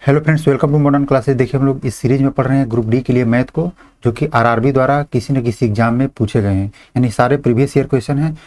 Hello friends, welcome to modern classes. देखिए, हम लोग इस सीरीज में पढ़ रहे हैं ग्रुप डी के लिए मैथ को, जो कि आरआरबी द्वारा किसी न किसी एग्जाम में पूछे गए हैं। यानी सारे प्रीवियस ईयर क्वेश्चन हैं।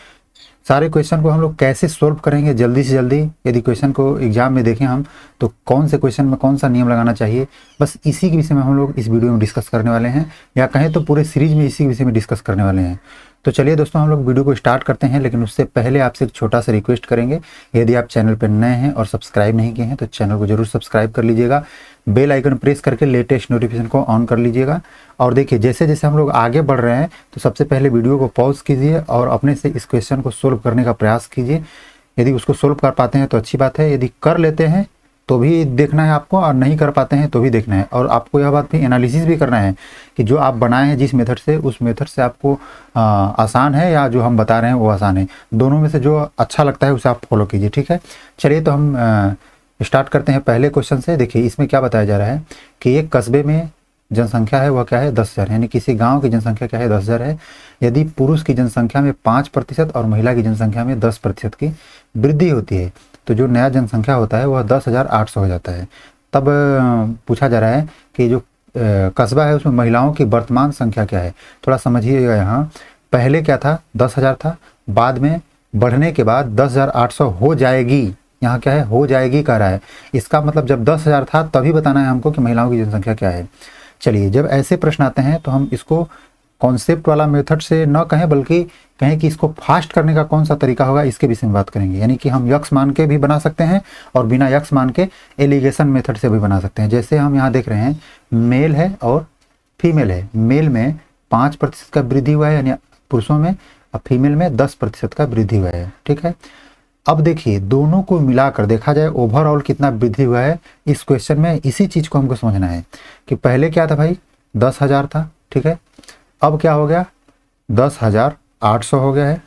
सारे क्वेश्चन को हम लोग कैसे सोल्व करेंगे जल्दी से जल्दी, यदि क्वेश्चन को एग्जाम में देखें हम तो कौन से क्वेश्चन में कौन सा नियम लगाना चाहिए, बस इसी के विषय में हम लोग इस वीडियो में डिस्कस करने वाले हैं, या कहें तो पूरे सीरीज में इसी विषय में डिस्कस करने वाले हैं। तो चलिए दोस्तों, हम लोग वीडियो को स्टार्ट करते हैं, लेकिन उससे पहले आपसे एक छोटा सा रिक्वेस्ट करेंगे। यदि आप चैनल पर नए हैं और सब्सक्राइब नहीं किए हैं तो चैनल को जरूर सब्सक्राइब कर लीजिएगा, बेल आइकन प्रेस करके लेटेस्ट नोटिफिकेशन को ऑन कर लीजिएगा। और देखिए, जैसे जैसे हम लोग आगे बढ़ रहे हैं तो सबसे पहले वीडियो को पॉज कीजिए और अपने से इस क्वेश्चन को सोल्व करने का प्रयास कीजिए। यदि उसको सोल्व कर पाते हैं तो अच्छी बात है, यदि कर लेते हैं तो भी देखना है आपको, और नहीं कर पाते हैं तो भी देखना है। और आपको यह बात भी एनालिसिस भी करना है कि जो आप बनाए हैं जिस मेथड से, उस मेथड से आपको आसान है या जो हम बता रहे हैं वो आसान है। दोनों में से जो अच्छा लगता है उसे आप फॉलो कीजिए, ठीक है। चलिए, तो हम स्टार्ट करते हैं पहले क्वेश्चन से। देखिए, इसमें क्या बताया जा रहा है कि एक कस्बे में जनसंख्या है, वह क्या है 10,000, यानी किसी गांव की जनसंख्या क्या है 10,000 है। यदि पुरुष की जनसंख्या में 5% और महिला की जनसंख्या में 10% की वृद्धि होती है तो जो नया जनसंख्या होता है वह 10,800 हो जाता है। तब पूछा जा रहा है कि जो कस्बा है उसमें महिलाओं की वर्तमान संख्या क्या है। थोड़ा समझिएगा, यहाँ पहले क्या था 10,000 था, बाद में बढ़ने के बाद 10,800 हो जाएगी। यहाँ क्या है, हो जाएगी कह रहा है। इसका मतलब जब 10,000 था तभी बताना है हमको कि महिलाओं की जनसंख्या क्या है। चलिए, जब ऐसे प्रश्न आते हैं तो हम इसको कॉन्सेप्ट वाला मेथड से न कहें, बल्कि कहें कि इसको फास्ट करने का कौन सा तरीका होगा, इसके विषय में बात करेंगे। यानी कि हम यक्स मान के भी बना सकते हैं और बिना यक्स मान के एलिगेशन मेथड से भी बना सकते हैं। जैसे हम यहाँ देख रहे हैं, मेल है और फीमेल है। मेल में 5% का वृद्धि हुआ है, यानी पुरुषों में, और फीमेल में 10% का वृद्धि हुआ है, ठीक है। अब देखिए, दोनों को मिलाकर देखा जाए ओवरऑल कितना वृद्धि हुआ है इस क्वेश्चन में। इसी चीज को हमको समझना है कि पहले क्या था भाई, 10,000 था, ठीक है। अब क्या हो गया, 10,800 हो गया है।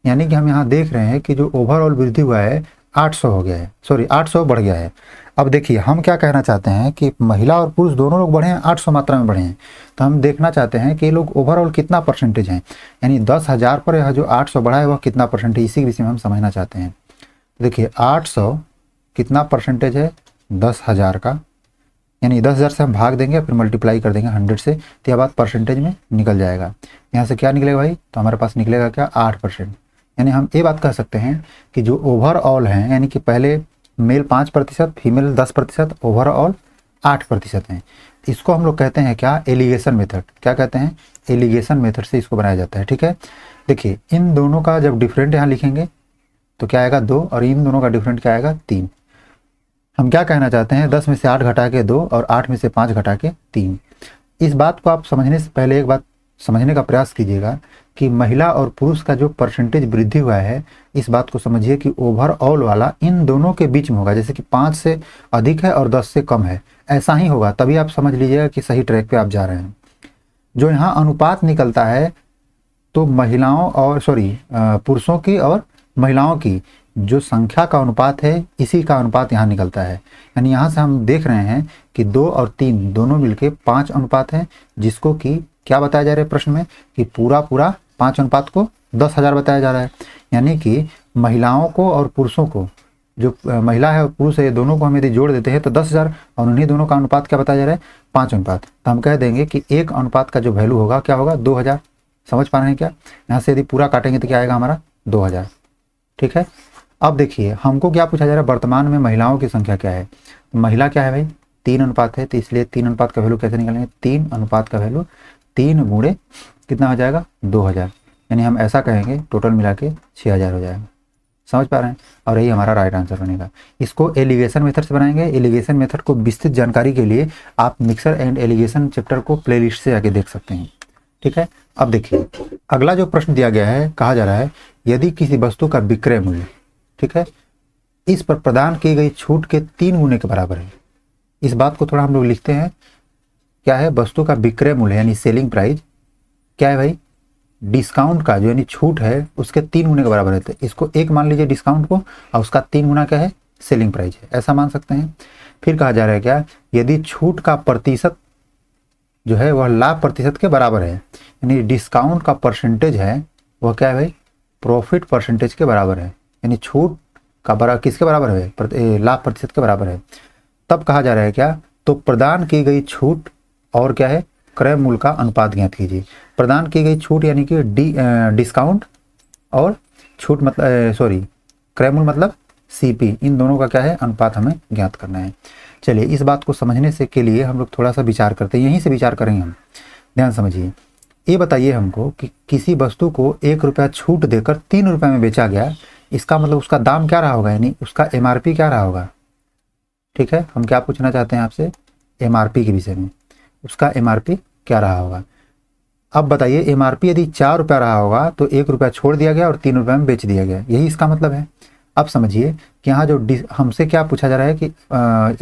यानी कि हम यहाँ देख रहे हैं कि जो ओवरऑल वृद्धि हुआ है 800 हो गया है, सॉरी 800 बढ़ गया है। अब देखिए, हम क्या कहना चाहते हैं कि महिला और पुरुष दोनों लोग बढ़े हैं, 800 मात्रा में बढ़े हैं। तो हम देखना चाहते हैं कि ये लोग ओवरऑल कितना परसेंटेज हैं, यानी 10,000 पर यह जो 800 बढ़ा है वह कितना परसेंटेज, इसी विषय में हम समझना चाहते हैं। देखिए, 800 कितना परसेंटेज है 10,000 का, यानी 10,000 से हम भाग देंगे फिर मल्टीप्लाई कर देंगे 100 से, तो यह बात परसेंटेज में निकल जाएगा। यहाँ से क्या निकलेगा भाई, तो हमारे पास निकलेगा क्या, 8%। यानी हम ये बात कह सकते हैं कि जो ओवरऑल हैं, यानी कि पहले मेल 5%, फीमेल 10%, ओवरऑल 8% हैं। इसको हम लोग कहते हैं क्या, एलिगेशन मेथड। क्या कहते हैं, एलिगेशन मेथड से इसको बनाया जाता है, ठीक है। देखिए, इन दोनों का जब डिफरेंट यहाँ लिखेंगे तो क्या आएगा 2, और इन दोनों का डिफरेंट क्या आएगा 3। हम क्या कहना चाहते हैं, 10 में से 8 घटा के 2 और 8 में से 5 घटा के 3। इस बात को आप समझने से पहले एक बात समझने का प्रयास कीजिएगा कि महिला और पुरुष का जो परसेंटेज वृद्धि हुआ है, इस बात को समझिए कि ओवरऑल वाला इन दोनों के बीच में होगा। जैसे कि 5 से अधिक है और 10 से कम है, ऐसा ही होगा, तभी आप समझ लीजिएगा कि सही ट्रैक पे आप जा रहे हैं। जो यहाँ अनुपात निकलता है तो महिलाओं और पुरुषों की और महिलाओं की जो संख्या का अनुपात है, इसी का अनुपात यहाँ निकलता है। यानी यहाँ से हम देख रहे हैं कि 2 और 3 दोनों मिलके 5 अनुपात है, जिसको कि क्या बताया जा रहा है प्रश्न में कि पूरा 5 अनुपात को 10,000 बताया जा रहा है। यानी कि महिलाओं को और पुरुषों को, जो महिला है और पुरुष है, ये दोनों को हम यदि जोड़ देते हैं तो 10,000, और उन्हीं दोनों का अनुपात क्या बताया जा रहा है, 5 अनुपात। तो हम कह देंगे कि एक अनुपात का जो वैल्यू होगा क्या होगा, 2,000। समझ पा रहे हैं क्या, यहाँ से यदि पूरा काटेंगे तो क्या आएगा हमारा 2,000, ठीक है। अब देखिए, हमको क्या पूछा जा रहा है, वर्तमान में महिलाओं की संख्या क्या है। महिला क्या है भाई, 3 अनुपात है, तो इसलिए 3 अनुपात का वैल्यू कैसे निकालेंगे, 3 अनुपात का वैल्यू 3 गुणे कितना हो जाएगा 2,000। यानी हम ऐसा कहेंगे टोटल मिला के 6,000 हो जाएगा। समझ पा रहे हैं, और यही हमारा राइट आंसर बनेगा। इसको एलिगेशन मेथड से बनाएंगे। एलिगेशन मेथड को विस्तृत जानकारी के लिए आप मिक्सर एंड एलिगेशन चैप्टर को प्लेलिस्ट से आके देख सकते हैं, ठीक है। अब देखिए, अगला जो प्रश्न दिया गया है, कहा जा रहा है यदि किसी वस्तु का विक्रय मूल्य, ठीक है, इस पर प्रदान की गई छूट के 3 गुने के बराबर है। इस बात को थोड़ा हम लोग लिखते हैं, क्या है, वस्तु का विक्रय मूल्य यानी सेलिंग प्राइस क्या है भाई, डिस्काउंट का जो यानी छूट है उसके 3 गुने के बराबर है। तो इसको 1 मान लीजिए डिस्काउंट को, और उसका 3 गुना क्या है, सेलिंग प्राइस है, ऐसा मान सकते हैं। फिर कहा जा रहा है क्या, यदि छूट का प्रतिशत जो है वह लाभ प्रतिशत के बराबर है, यानी डिस्काउंट का परसेंटेज है वह क्या है भाई, प्रॉफिट परसेंटेज के बराबर है। यानी छूट का किसके बराबर है, लाभ प्रतिशत के बराबर है। तब कहा जा रहा है क्या, तो प्रदान की गई छूट और क्या है, क्रय मूल्य का अनुपात ज्ञात कीजिए। प्रदान की गई छूट यानी कि डिस्काउंट और छूट मतलब सॉरी क्रय मूल्य मतलब सीपी, इन दोनों का क्या है, अनुपात हमें ज्ञात करना है। चलिए इस बात को समझने से के लिए हम लोग थोड़ा सा विचार करते हैं, यहीं से विचार करेंगे हम। ध्यान समझिए, ये बताइए हमको कि किसी वस्तु को 1 रुपया छूट देकर 3 रुपये में बेचा गया, इसका मतलब उसका दाम क्या रहा होगा, यानी उसका एमआरपी क्या रहा होगा। ठीक है, हम क्या पूछना चाहते हैं आपसे, एमआरपी के विषय में, उसका एमआरपी क्या रहा होगा। अब बताइए एमआरपी यदि 4 रुपया रहा होगा तो 1 रुपया छोड़ दिया गया और 3 रुपये में बेच दिया गया, यही इसका मतलब है। अब समझिए कि यहाँ जो हमसे क्या पूछा जा रहा है कि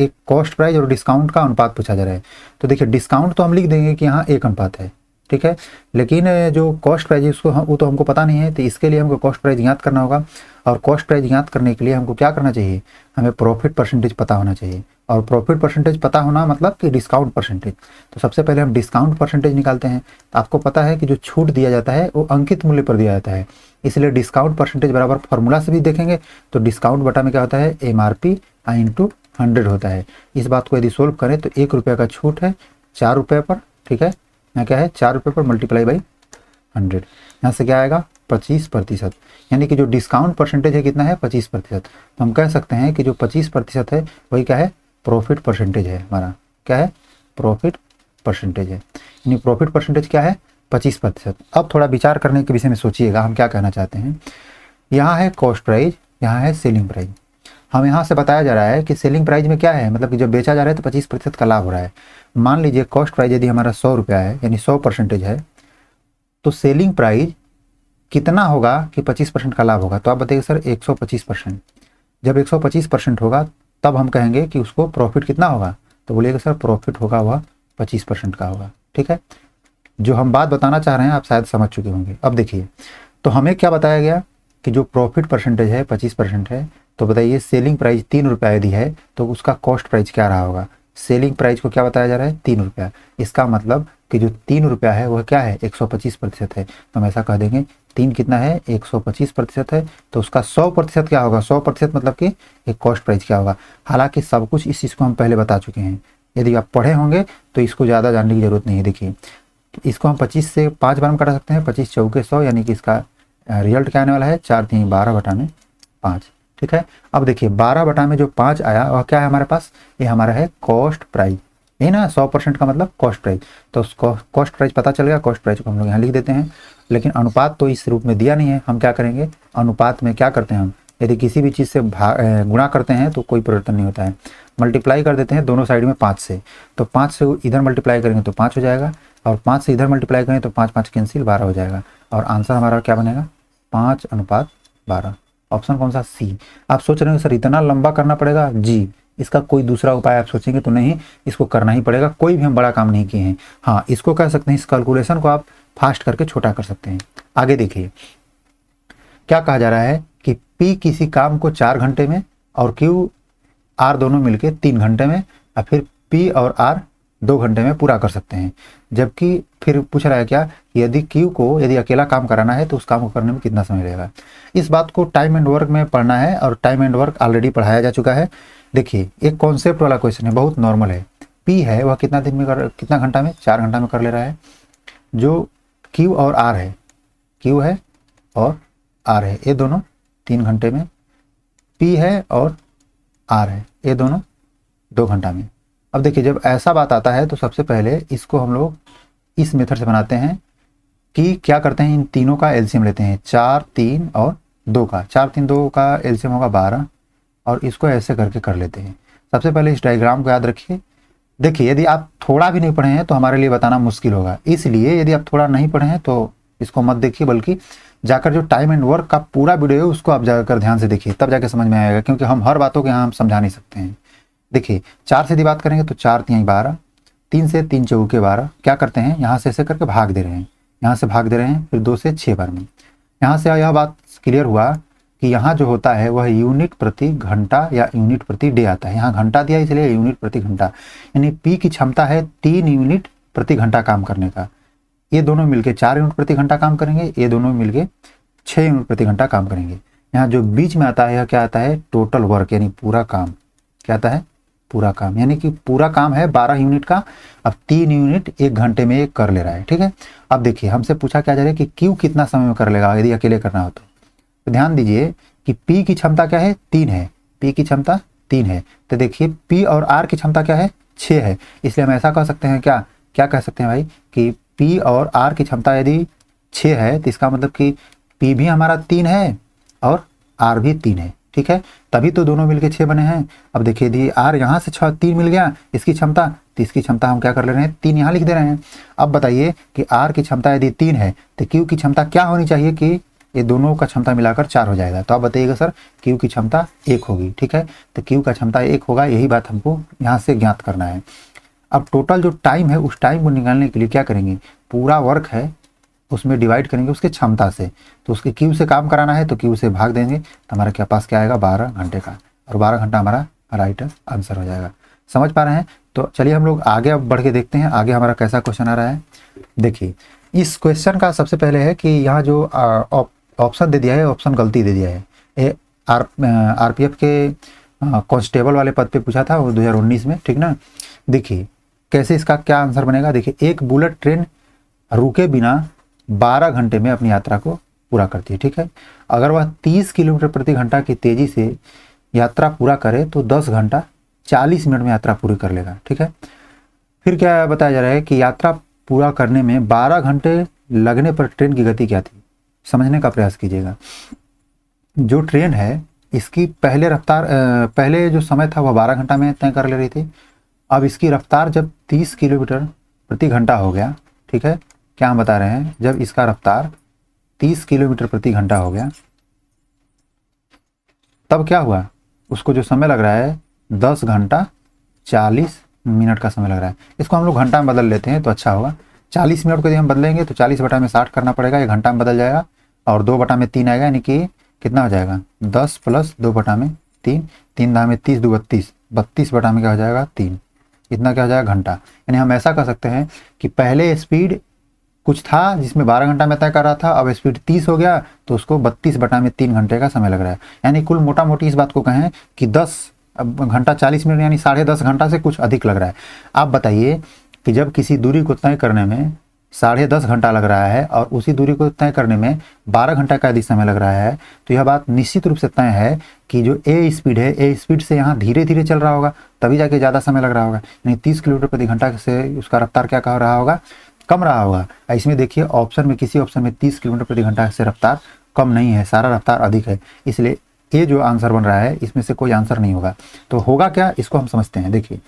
एक कॉस्ट प्राइस और डिस्काउंट का अनुपात पूछा जा रहा है। तो देखिए डिस्काउंट तो हम लिख देंगे कि यहाँ 1 अनुपात है, ठीक है, लेकिन जो कॉस्ट प्राइस है उसको वो तो हमको पता नहीं है, तो इसके लिए हमको कॉस्ट प्राइस ज्ञात करना होगा। और कॉस्ट प्राइस ज्ञात करने के लिए हमको क्या करना चाहिए, हमें प्रॉफिट परसेंटेज पता होना चाहिए। और प्रॉफिट परसेंटेज पता होना मतलब कि डिस्काउंट परसेंटेज। तो सबसे पहले हम डिस्काउंट परसेंटेज निकालते हैं। तो आपको पता है कि जो छूट दिया जाता है वो अंकित मूल्य पर दिया जाता है, इसलिए डिस्काउंट परसेंटेज बराबर फॉर्मूला से भी देखेंगे तो डिस्काउंट बटा में क्या होता है, MRP इंटू 100 होता है। इस बात को यदि सोल्व करें तो 1 रुपये का छूट है 4 रुपये पर, ठीक है, यहाँ क्या है 4 रुपये पर मल्टीप्लाई बाई 100, यहाँ से क्या आएगा 25%, यानी कि जो डिस्काउंट परसेंटेज है कितना है 25%। तो हम कह सकते हैं कि जो 25% है वही क्या है, प्रॉफिट परसेंटेज है हमारा, क्या है, प्रॉफिट परसेंटेज है, यानी प्रॉफिट परसेंटेज क्या है 25%। अब थोड़ा विचार करने के विषय में सोचिएगा हम क्या कहना चाहते हैं। यहाँ है कॉस्ट प्राइस, यहाँ है सेलिंग प्राइस। हम यहाँ से बताया जा रहा है कि सेलिंग प्राइस में क्या है, मतलब कि जब बेचा जा रहा है तो 25% का लाभ हो रहा है। मान लीजिए कॉस्ट प्राइस यदि हमारा 100 रुपया है यानी 100% है, तो सेलिंग प्राइस कितना होगा कि 25% का लाभ होगा। तो आप बताइए सर 125%। जब 125% होगा तब हम कहेंगे कि उसको प्रॉफिट कितना होगा, तो बोलिएगा सर प्रॉफिट होगा वह 25% का होगा। ठीक है, जो हम बात बताना चाह रहे हैं आप शायद समझ चुके होंगे। अब देखिए तो हमें क्या बताया गया कि जो प्रॉफिट परसेंटेज है 25% है, तो बताइए सेलिंग प्राइस 3 रुपया यदि है तो उसका कॉस्ट प्राइस क्या रहा होगा। सेलिंग प्राइस को क्या बताया जा रहा है 3 रुपया, इसका मतलब कि जो 3 रुपया है वह क्या है 125% है। तो हम ऐसा कह देंगे 3 कितना है 125% है, तो उसका 100% क्या होगा, 100% मतलब कि एक कॉस्ट प्राइस क्या होगा। हालांकि सब कुछ इस चीज़ को हम पहले बता चुके हैं, यदि आप पढ़े होंगे तो इसको ज़्यादा जानने की जरूरत नहीं है। देखिए इसको हम 25 से 5 बार में कटा सकते हैं, 25 चौके 100, यानी कि इसका रिजल्ट क्या आने वाला है 4 3 12 बटा में 5। ठीक है, अब देखिए 12 बटा में जो 5 आया वह क्या है हमारे पास, ये हमारा है कॉस्ट प्राइस, यही ना 100% का मतलब कॉस्ट प्राइस। तो कॉस्ट प्राइस पता चल गया, कॉस्ट प्राइस को हम लोग यहाँ लिख देते हैं। लेकिन अनुपात तो इस रूप में दिया नहीं है, हम क्या करेंगे अनुपात में क्या करते हैं हम, यदि किसी भी चीज़ से गुणा करते हैं तो कोई परिवर्तन नहीं होता है, मल्टीप्लाई कर देते हैं दोनों साइड में 5 से। तो 5 से इधर मल्टीप्लाई करेंगे तो 5 हो जाएगा, और 5 से इधर मल्टीप्लाई करें तो 5 5 कैंसिल 12 हो जाएगा, और आंसर हमारा क्या बनेगा 5:12। ऑप्शन कौन सा, सी। आप सोच रहे हो सर इतना लंबा करना पड़ेगा, जी इसका कोई दूसरा उपाय आप सोचेंगे तो नहीं, इसको करना ही पड़ेगा, कोई भी हम बड़ा काम नहीं किए हैं। हाँ इसको कह सकते हैं, इस कैलकुलेशन को आप फास्ट करके छोटा कर सकते हैं। आगे देखिए क्या कहा जा रहा है कि P किसी काम को 4 घंटे में और Q R दोनों मिलके 3 घंटे में, और फिर P और R 2 घंटे में पूरा कर सकते हैं। जबकि फिर पूछ रहा है क्या, यदि Q को यदि अकेला काम कराना है तो उस काम को करने में कितना समय लगेगा। इस बात को टाइम एंड वर्क में पढ़ना है, और टाइम एंड वर्क ऑलरेडी पढ़ाया जा चुका है। देखिए एक कॉन्सेप्ट वाला क्वेश्चन है, बहुत नॉर्मल है। P है वह कितना दिन में कितना घंटा में 4 घंटा में कर ले रहा है। जो Q और R है, Q है और R है, ये दोनों 3 घंटे में। P है और R है, ये दोनों 2 घंटा में। अब देखिए जब ऐसा बात आता है तो सबसे पहले इसको हम लोग इस मेथड से बनाते हैं कि क्या करते हैं, इन तीनों का एलसीएम लेते हैं, 4 3 और 2 का, 4 3 2 का एलसीएम होगा 12, और इसको ऐसे करके कर लेते हैं। सबसे पहले इस डायग्राम को याद रखिए। देखिए यदि आप थोड़ा भी नहीं पढ़े हैं तो हमारे लिए बताना मुश्किल होगा, इसलिए यदि आप थोड़ा नहीं पढ़े हैं तो इसको मत देखिए, बल्कि जाकर जो टाइम एंड वर्क का पूरा वीडियो है उसको आप जाकर ध्यान से देखिए, तब जाके समझ में आएगा, क्योंकि हम हर बातों के यहाँ हम समझा नहीं सकते हैं। देखिए 4 से यदि बात करेंगे तो 4 3 12, 3 से 3 चौके 12, क्या करते हैं यहाँ से ऐसे करके भाग दे रहे हैं, यहाँ से भाग दे रहे हैं, फिर 2 से 6 बार में। यहाँ से यह बात क्लियर हुआ कि यहाँ जो होता है वह यूनिट प्रति घंटा या यूनिट प्रति डे आता है। यहाँ घंटा दिया इसलिए यूनिट प्रति घंटा, यानी P की क्षमता है 3 यूनिट प्रति घंटा काम करने का। ये दोनों मिलके 4 यूनिट प्रति घंटा काम करेंगे, ये दोनों मिलके 6 यूनिट प्रति घंटा काम करेंगे। यहाँ जो बीच में आता है यह क्या आता है टोटल वर्क, यानी पूरा काम क्या आता है पूरा काम, यानी कि पूरा काम है 12 यूनिट का, अब 3 यूनिट 1 घंटे में ये कर ले रहा है। ठीक है, अब देखिए हमसे पूछा क्या जा रहा है कि क्यू कितना समय में कर लेगा यदि अकेले करना हो तो ध्यान दीजिए कि पी की क्षमता क्या है, 3 है, पी की क्षमता 3 है। तो देखिए पी और आर की क्षमता क्या है, 6 है। इसलिए हम ऐसा कह सकते हैं, क्या क्या कह सकते हैं भाई कि पी और आर की क्षमता यदि 6 है तो इसका मतलब कि पी भी हमारा 3 है और आर भी 3 है। ठीक है, तभी तो दोनों मिलके 6 बने हैं। अब देखिए यदि आर यहाँ से 3 मिल गया इसकी क्षमता, तो इसकी क्षमता हम क्या कर ले रहे हैं, 3 यहाँ लिख दे रहे हैं। अब बताइए कि आर की क्षमता यदि 3 है तो क्यू की क्षमता क्या होनी चाहिए कि ये दोनों का क्षमता मिलाकर 4 हो जाएगा। तो आप बताइएगा सर क्यू की क्षमता 1 होगी। ठीक है, तो क्यू का क्षमता 1 होगा, यही बात हमको यहाँ से ज्ञात करना है। अब टोटल जो टाइम है उस टाइम को निकालने के लिए क्या करेंगे, पूरा वर्क है उसमें डिवाइड करेंगे उसके क्षमता से, तो उसके क्यू से काम कराना है तो क्यू से भाग देंगे तो हमारे क्या पास क्या आएगा, 12 घंटे का, और 12 घंटा हमारा राइट आंसर हो जाएगा। समझ पा रहे हैं? तो चलिए हम लोग आगे अब बढ़ के देखते हैं आगे हमारा कैसा क्वेश्चन आ रहा है। देखिए इस क्वेश्चन का सबसे पहले है कि यहाँ जो ऑप्शन दे दिया है, ऑप्शन गलती दे दिया है। ये आरपीएफ के कांस्टेबल वाले पद पे पूछा था वो 2019 में। ठीक ना, देखिए कैसे इसका क्या आंसर बनेगा। देखिए एक बुलेट ट्रेन रुके बिना 12 घंटे में अपनी यात्रा को पूरा करती है। ठीक है, अगर वह 30 किलोमीटर प्रति घंटा की तेजी से यात्रा पूरा करे तो 10 घंटा 40 मिनट में यात्रा पूरी कर लेगा। ठीक है, फिर क्या बताया जा रहा है कि यात्रा पूरा करने में 12 घंटे लगने पर ट्रेन की गति क्या थी, समझने का प्रयास कीजिएगा। जो ट्रेन है इसकी पहले रफ्तार पहले जो समय था वह 12 घंटा में तय कर ले रही थी। अब इसकी रफ्तार जब 30 किलोमीटर प्रति घंटा हो गया, ठीक है, क्या हम बता रहे हैं, जब इसका रफ्तार 30 किलोमीटर प्रति घंटा हो गया तब क्या हुआ, उसको जो समय लग रहा है 10 घंटा 40 मिनट का समय लग रहा है। इसको हम लोग घंटा में बदल लेते हैं तो अच्छा होगा। 40 मिनट को यदि हम बदलेंगे तो 40 बटा में 60 करना पड़ेगा, ये घंटा में बदल जाएगा, और 2 बटा में 3 आएगा, यानी कि कितना हो जाएगा 10 प्लस 2 बटा में 3, 3 दाम में 30, 2 32, 32 बटा में क्या हो जाएगा 3, इतना क्या हो जाएगा घंटा। यानी हम ऐसा कर सकते हैं कि पहले स्पीड कुछ था जिसमें 12 घंटा में तय कर रहा था, अब स्पीड 30 हो गया तो उसको 32 बटा में 3 घंटे का समय लग रहा है। यानी कुल मोटा मोटी इस बात को कहें कि 10 घंटा 40 मिनट यानी 10.5 घंटा से कुछ अधिक लग रहा है। आप बताइए कि जब किसी दूरी को तय करने में 10.5 घंटा लग रहा है और उसी दूरी को तय करने में 12 घंटा का यदि समय लग रहा है तो यह बात निश्चित रूप से तय है कि जो ए स्पीड है, ए स्पीड से यहाँ धीरे धीरे चल रहा होगा तभी जाके ज़्यादा समय लग रहा होगा। यानी 30 किलोमीटर प्रति घंटा से उसका रफ्तार क्या कह रहा होगा, कम रहा होगा। इसमें देखिए ऑप्शन में किसी ऑप्शन में 30 किलोमीटर प्रति घंटा से रफ्तार कम नहीं है, सारा रफ्तार अधिक है, इसलिए ये जो आंसर बन रहा है इसमें से कोई आंसर नहीं होगा। तो होगा क्या, इसको हम समझते हैं। देखिए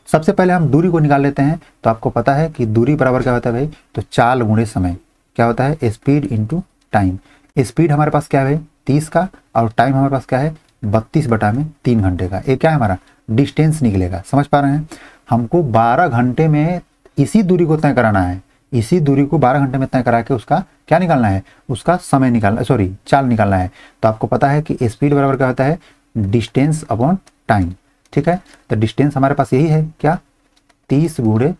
सबसे पहले हम दूरी को निकाल लेते हैं। तो आपको पता है कि दूरी बराबर क्या होता है भाई, तो चाल गुणे समय क्या होता है, स्पीड इंटू टाइम। स्पीड हमारे पास क्या है भाई 30 का, और टाइम हमारे पास क्या है 32 बटा में 3 घंटे का। ये क्या है हमारा डिस्टेंस निकलेगा। समझ पा रहे हैं, हमको 12 घंटे में इसी दूरी को तय कराना है, इसी दूरी को 12 घंटे में तय करा के उसका क्या निकालना है, उसका समय निकालना, सॉरी चाल निकालना है। तो आपको पता है कि स्पीड बराबर क्या होता है डिस्टेंस अपॉन टाइम। ठीक है, तो डिस्टेंस हमारे पास यही है क्या 30 गुणे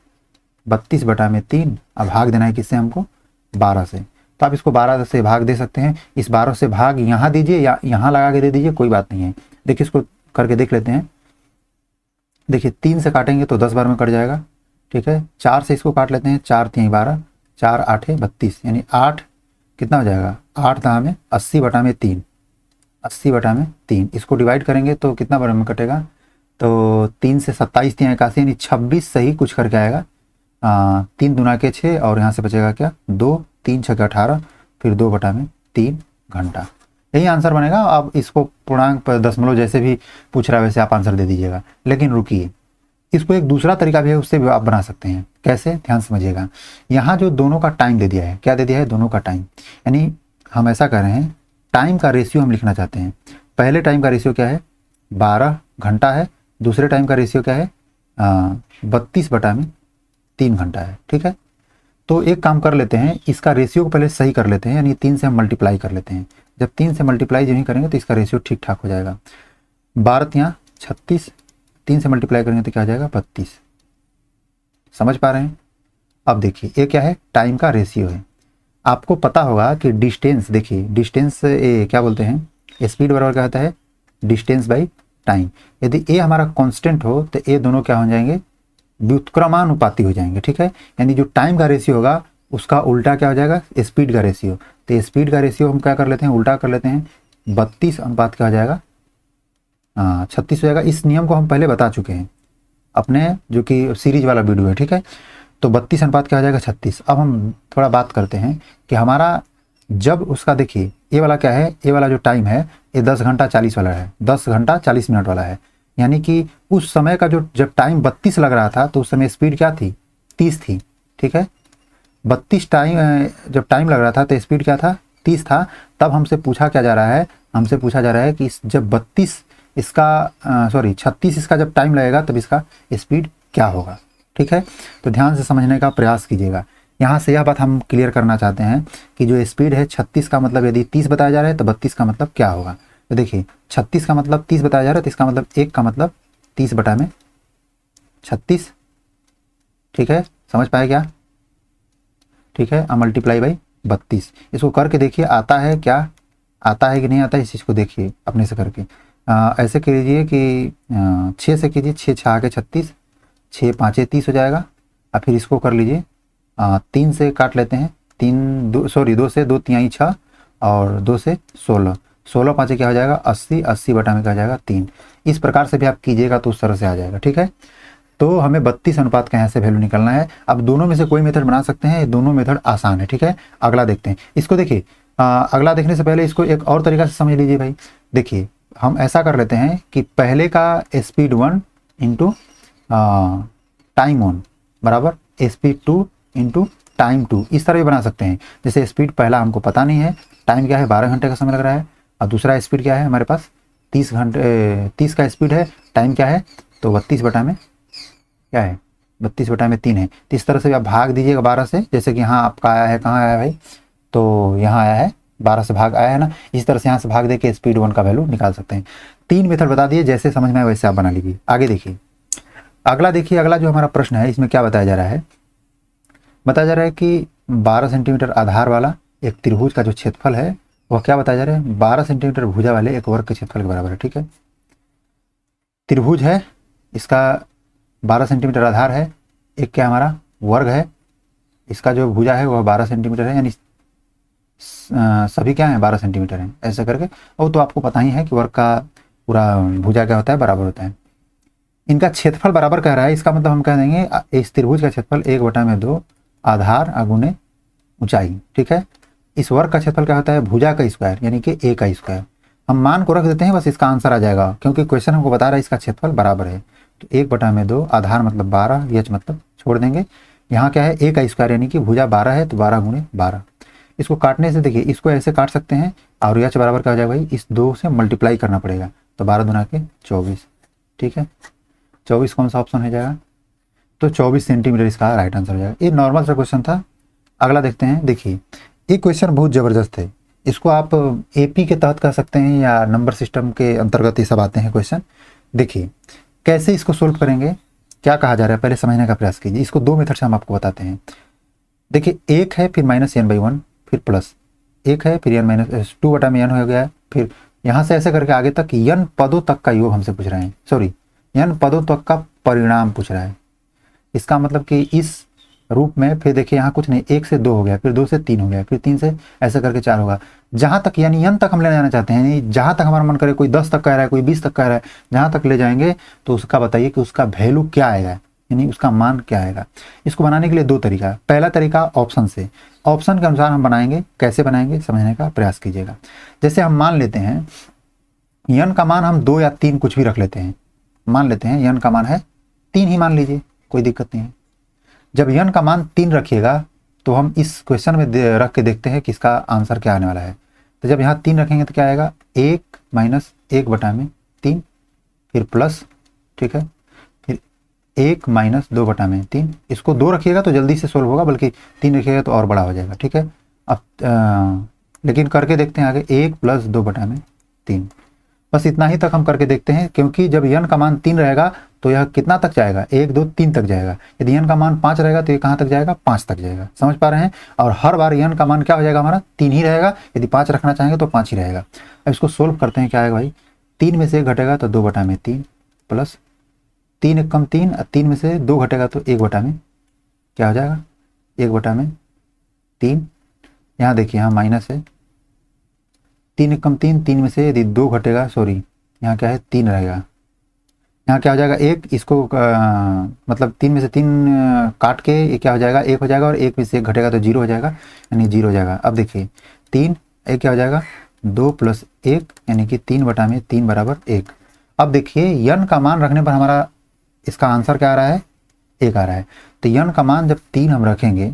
32 बटा में 3, अब भाग देना है किससे हमको 12 से। तो आप इसको 12 से भाग दे सकते हैं, इस 12 से भाग यहाँ दीजिए या यहाँ लगा के दे दीजिए, कोई बात नहीं है। देखिए इसको करके देख लेते हैं। देखिए 3 से काटेंगे तो 10 बार में कट जाएगा। ठीक है, 4 से इसको काट लेते हैं, 4 3 12, 4 8 32, यानी 8 कितना हो जाएगा 8 दाम में 80 बटा में 3, 80 बटा में 3। इसको डिवाइड करेंगे तो कितना बार में कटेगा, तो 3 से 27 3 81, यानी 26 सही कुछ करके आएगा। 3 दूना के 6 और यहाँ से बचेगा क्या 2, 3 6 18, फिर 2 बटा में 3 घंटा, यही आंसर बनेगा। अब इसको पूर्णांक पर दशमलव जैसे भी पूछ रहा है वैसे आप आंसर दे दीजिएगा। लेकिन रुकिए, इसको एक दूसरा तरीका भी है, उससे भी आप बना सकते हैं। कैसे, ध्यान समझिएगा। यहाँ जो दोनों का टाइम दे दिया है, क्या दे दिया है दोनों का टाइम, यानी हम ऐसा कर रहे हैं टाइम का रेशियो हम लिखना चाहते हैं। पहले टाइम का रेशियो क्या है 12 घंटा है, दूसरे टाइम का रेशियो क्या है 32 बटा में 3 घंटा है। ठीक है, तो एक काम कर लेते हैं, इसका रेशियो को पहले सही कर लेते हैं, यानी 3 से हम मल्टीप्लाई कर लेते हैं। जब 3 से मल्टीप्लाई जब ही करेंगे तो इसका रेशियो ठीक ठाक हो जाएगा। 12 36, 3 से मल्टीप्लाई करेंगे तो क्या आ जाएगा 32। समझ पा रहे हैं। अब देखिए ये क्या है टाइम का रेशियो है। आपको पता होगा कि डिस्टेंस, देखिए डिस्टेंस क्या बोलते हैं, स्पीड बराबर क्या होता है डिस्टेंस बाई टाइम। यदि ए हमारा कांस्टेंट हो तो ये दोनों क्या हो जाएंगे, व्युत्क्रमानुपाती हो जाएंगे, ठीक है। यानी जो टाइम का रेशियो होगा उसका उल्टा क्या हो जाएगा, स्पीड का रेशियो। तो स्पीड का रेशियो हम क्या कर लेते हैं, उल्टा कर लेते हैं, 32 अनुपात क्या हो जाएगा, 36 हो जाएगा। इस नियम को हम पहले बता चुके हैं अपने जो कि सीरीज वाला वीडियो है, ठीक है। तो 32 अनुपात क्या हो जाएगा, 36। अब हम थोड़ा बात करते हैं कि हमारा जब उसका देखिए ये वाला क्या है, ये वाला जो टाइम है ये 10 घंटा 40 वाला है, 10 घंटा 40 मिनट वाला है। यानी कि उस समय का जो जब टाइम 32 लग रहा था तो उस समय स्पीड क्या थी, 30 थी, ठीक है। 32 टाइम जब टाइम लग रहा था तो स्पीड क्या था, 30 था। तब हमसे पूछा क्या जा रहा है, हमसे पूछा जा रहा है कि जब 32 इसका 36 इसका जब टाइम लगेगा तब इसका स्पीड क्या होगा, ठीक है। तो ध्यान से समझने का प्रयास कीजिएगा। यहाँ से यह बात हम क्लियर करना चाहते हैं कि जो स्पीड है 36 का मतलब यदि 30 बताया जा रहा है तो 32 का मतलब क्या होगा। तो देखिए 36 का मतलब 30 बताया जा रहा है तो इसका मतलब 1 का मतलब 30 बटा में 36, ठीक है, समझ पाए क्या, ठीक है। अब मल्टीप्लाई बाई 32, इसको करके देखिए आता है क्या, आता है कि नहीं आता है, इस चीज़ को देखिए अपने से करके। ऐसे कीजिए कि 6 से कीजिए, 6 6 के 36, 6 5 30 हो जाएगा। और फिर इसको कर लीजिए 3 से काट लेते हैं, 2 से 2 3 6 और 2 से 16, 16 5 क्या हो जाएगा 80, 80 बटा में क्या हो जाएगा 3। इस प्रकार से भी आप कीजिएगा तो उस तरह से आ जाएगा, ठीक है। तो हमें 32 अनुपात का यहाँ से वैल्यू निकलना है। अब दोनों में से कोई मेथड बना सकते हैं, दोनों मेथड आसान है, ठीक है। अगला देखते हैं, इसको देखिए अगला देखने से पहले इसको एक और तरीका से समझ लीजिए भाई। देखिए हम ऐसा कर लेते हैं कि पहले का स्पीड 1 इंटू टाइम 1 बराबर स्पीड 2 इंटू टाइम 2, इस तरह भी बना सकते हैं। जैसे स्पीड पहला हमको पता नहीं है, टाइम क्या है 12 घंटे का समय लग रहा है, और दूसरा स्पीड क्या है हमारे पास 30 का स्पीड है, टाइम क्या है तो 32 बटा में क्या है 32 बटा में 3 है। तो इस तरह से आप भाग दीजिएगा 12 से, जैसे कि यहाँ आपका आया है, कहाँ आया है भाई, तो यहाँ आया है 12 से भाग आया है ना, इस तरह से यहाँ से भाग दे के स्पीड 1 का वैल्यू निकाल सकते हैं। 3 मेथड बता दिए, जैसे समझ में आए वैसे आप बना लीजिए। आगे देखिए अगला, देखिए अगला जो हमारा प्रश्न है इसमें क्या बताया जा रहा है, बताया जा रहा है कि 12 सेंटीमीटर आधार वाला एक त्रिभुज का जो क्षेत्रफल है वह क्या बताया जा रहा है, 12 सेंटीमीटर भुजा वाले एक वर्ग के क्षेत्रफल के बराबर है, ठीक है। त्रिभुज है, इसका 12 सेंटीमीटर आधार है, एक क्या हमारा वर्ग है, इसका जो भुजा है वह 12 सेंटीमीटर है, यानी सभी क्या है 12 सेंटीमीटर हैं, ऐसा करके। और तो आपको पता ही है कि वर्ग का पूरा भुजा क्या होता है, बराबर होता है। इनका क्षेत्रफल बराबर कह रहा है, इसका मतलब हम कह देंगे इस त्रिभुज का क्षेत्रफल 1/2 आधार अगुने ऊंचाई, ठीक है। इस वर्ग का क्षेत्रफल क्या होता है, भुजा का स्क्वायर यानी कि a का स्क्वायर। हम मान को रख देते हैं, बस इसका आंसर आ जाएगा, क्योंकि क्वेश्चन हमको बता रहा है इसका क्षेत्रफल बराबर है। तो 1/2 आधार मतलब 12, एच मतलब छोड़ देंगे, यहाँ क्या है a का स्क्वायर यानी कि भुजा 12 है तो 12 गुणे 12। इसको काटने से देखिए इसको ऐसे काट सकते हैं, और एच बराबर क्या हो जाएगा भाई, इस 2 से मल्टीप्लाई करना पड़ेगा, तो 12 दूना के 24, ठीक है। 24 कौन सा ऑप्शन हो जाएगा, तो 24 सेंटीमीटर इसका राइट आंसर हो जाएगा। ये नॉर्मल सा क्वेश्चन था। अगला देखते हैं, देखिए ये क्वेश्चन बहुत ज़बरदस्त है, इसको आप एपी के तहत कह सकते हैं या नंबर सिस्टम के अंतर्गत ये सब आते हैं क्वेश्चन। देखिए कैसे इसको सोल्व करेंगे, क्या कहा जा रहा है पहले समझने का प्रयास कीजिए। इसको 2 मेथड से हम आपको बताते हैं। देखिए 1 है, फिर -n/1, फिर प्लस 1 है, फिर n-2 बटा में n हो गया है, फिर यहाँ से ऐसे करके आगे तक n पदों तक का योग हमसे पूछ रहे हैं, सॉरी n पदों तक का परिणाम पूछ रहा है। इसका मतलब कि इस रूप में, फिर देखिए यहाँ कुछ नहीं, 1 से 2 हो गया, फिर 2 से 3 हो गया, फिर 3 से ऐसे करके 4 होगा, जहाँ तक यानी n तक हम ले जाना चाहते हैं, जहाँ तक हमारा मन करे, कोई 10 तक कह रहा है, कोई 20 तक कह रहा है, जहाँ तक ले जाएंगे तो उसका बताइए कि उसका वैल्यू क्या आएगा, यानी उसका मान क्या आएगा। इसको बनाने के लिए 2 तरीका, पहला तरीका ऑप्शन से, ऑप्शन के अनुसार हम बनाएंगे, कैसे बनाएंगे समझने का प्रयास कीजिएगा। जैसे हम मान लेते हैं n का मान हम 2 या 3 कुछ भी रख लेते हैं, मान लेते हैं n का मान है 3 ही मान लीजिए, कोई दिक्कत नहीं है। जब n का मान 3 रखिएगा तो हम इस क्वेश्चन में रख के देखते हैं कि इसका आंसर क्या आने वाला है। तो जब यहाँ 3 रखेंगे तो क्या आएगा, 1 - 1/3, फिर प्लस, ठीक है, फिर 1 - 2/3। इसको 2 रखिएगा तो जल्दी से सोल्व होगा, बल्कि 3 रखिएगा तो और बड़ा हो जाएगा, ठीक है। अब लेकिन करके देखते हैं आगे, 1 + 2/3, बस इतना ही तक हम करके देखते हैं, क्योंकि जब n का मान 3 रहेगा तो यह कितना तक जाएगा, 1 2 3 तक जाएगा। यदि n का मान 5 रहेगा तो ये कहाँ तक जाएगा, 5 तक जाएगा, समझ पा रहे हैं। और हर बार n का मान क्या हो जाएगा हमारा 3 ही रहेगा, यदि 5 रखना चाहेंगे तो 5 ही रहेगा। अब इसको सोल्व करते हैं, क्या आएगा भाई, 3 में से 1 घटेगा तो 2/3 प्लस 3 एक कम 3, 3 में से 2 घटेगा तो 1/, क्या हो जाएगा 1/3। यहाँ देखिए यहाँ माइनस है, 3 एक कम 3, 3 में से यदि 2 घटेगा, सॉरी यहाँ क्या है 3 रहेगा, यहाँ क्या हो जाएगा 1, इसको मतलब 3 में से 3 काट के ये क्या हो जाएगा 1 हो जाएगा, और 1 में से 1 घटेगा तो 0 हो जाएगा, यानी 0 हो जाएगा। अब देखिए 3 1 क्या हो जाएगा 2 + 1 यानी कि 3/3 बराबर 1। अब देखिए n का मान रखने पर हमारा इसका आंसर क्या आ रहा है 1 आ रहा है। तो n का मान जब 3 हम रखेंगे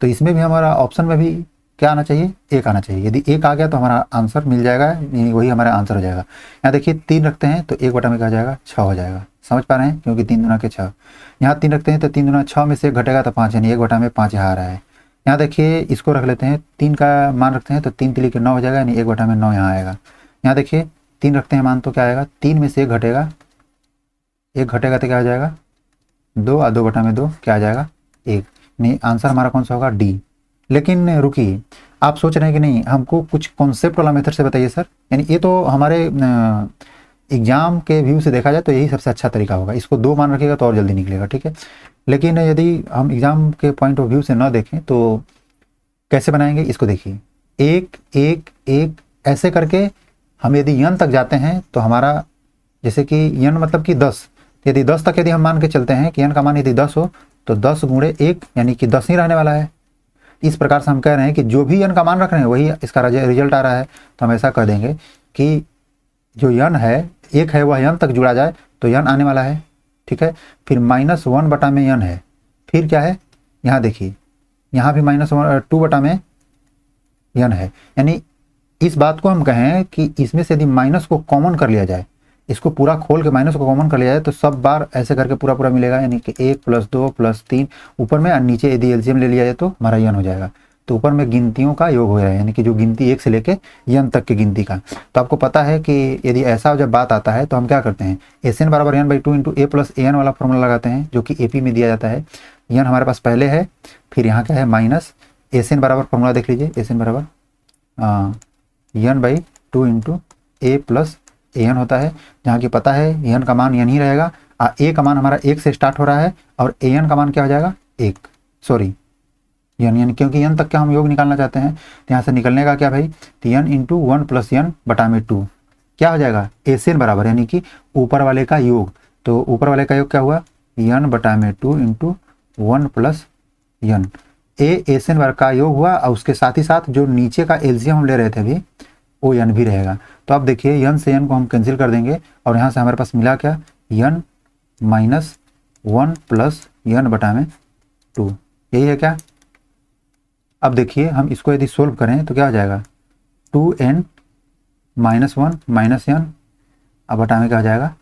तो इसमें भी हमारा ऑप्शन में भी क्या आना चाहिए 1 आना चाहिए। यदि 1 आ गया तो हमारा आंसर मिल जाएगा, यानी वही हमारा आंसर हो जाएगा। यहाँ देखिए 3 रखते हैं तो 1/में क्या हो जाएगा 6 हो जाएगा, समझ पा रहे हैं, क्योंकि 3 दूना के 6। यहाँ 3 रखते हैं तो 3 दूना 6 में से 1 घटेगा तो 5, यानी 1/में 5 यहाँ आ रहा है। यहाँ देखिए इसको रख लेते हैं, 3 का मान रखते हैं तो 3 3 के 9 हो जाएगा, यानी 1/में 9 यहाँ आएगा। यहाँ देखिए 3 रखते हैं मान तो क्या आएगा 3 में से 1 घटेगा, 1 घटेगा तो क्या हो जाएगा 2, और 2/2 क्या आ जाएगा 1, नहीं आंसर हमारा कौन सा होगा डी। लेकिन रुकिए, आप सोच रहे हैं कि नहीं हमको कुछ कॉन्सेप्ट वाला मेथड से बताइए सर, यानी ये तो हमारे एग्जाम के व्यू से देखा जाए तो यही सबसे अच्छा तरीका होगा, इसको 2 मान रखिएगा तो और जल्दी निकलेगा, ठीक है। लेकिन यदि हम एग्जाम के पॉइंट ऑफ व्यू से ना देखें तो कैसे बनाएंगे, इसको देखिए 1 1 1 ऐसे करके हम यदि n तक जाते हैं तो हमारा जैसे कि n मतलब कि 10, यदि 10 तक यदि हम मान के चलते हैं कि n का मान यदि 10 हो तो 10 × 1 यानी कि 10 ही रहने वाला है। इस प्रकार से हम कह रहे हैं कि जो भी n का मान रख रहे हैं वही इसका रिजल्ट आ रहा है। तो हम ऐसा कर देंगे कि जो n है 1 है वह n तक जुड़ा जाए तो n आने वाला है, ठीक है। फिर -1/n है, फिर क्या है यहाँ देखिए यहाँ भी -2/n है, यानी इस बात को हम कहें कि इसमें से यदि माइनस को कॉमन कर लिया जाए, इसको पूरा खोल के माइनस को कॉमन कर लिया जाए तो सब बार ऐसे करके पूरा पूरा मिलेगा, यानी कि 1 + 2 + 3 ऊपर में और नीचे यदि एलसीएम ले लिया जाए तो हमारा n हो जाएगा। तो ऊपर में गिनतियों का योग हो रहा है, यानी कि जो गिनती 1 से लेके n तक की गिनती का। तो आपको पता है कि यदि ऐसा जब बात आता है तो हम क्या करते हैं Sn = n/2 × a + an वाला फॉर्मूला लगाते हैं, जो कि AP में दिया जाता है। n हमारे पास पहले है, फिर यहाँ क्या है माइनस Sn बराबर फॉर्मूला देख लीजिए, Sn बराबर n/2 × a + an होता है, जहाँ की पता है n का मान n ही रहेगा। a का मान हमारा 1 से स्टार्ट हो रहा है और an का मान क्या हो जाएगा 1, सॉरी n, क्योंकि n तक का हम योग निकालना चाहते हैं तो यहाँ से निकलने का क्या भाई, तो n × 1 + n/2 क्या हो जाएगा Sn बराबर, यानी कि ऊपर वाले का योग। तो ऊपर वाले का योग क्या हुआ n/2 × 1 + n, Sn का योग हुआ, और उसके साथ ही साथ जो नीचे का एलसीएम हम ले रहे थे अभी वो n भी रहेगा। तो अब देखिए n से n को हम कैंसिल कर देंगे और यहाँ से हमारे पास मिला क्या n - 1 + n/2, यही है क्या। अब देखिए हम इसको यदि सोल्व करें तो क्या हो जाएगा 2n - 1 - n, अब बटा में क्या हो जाएगा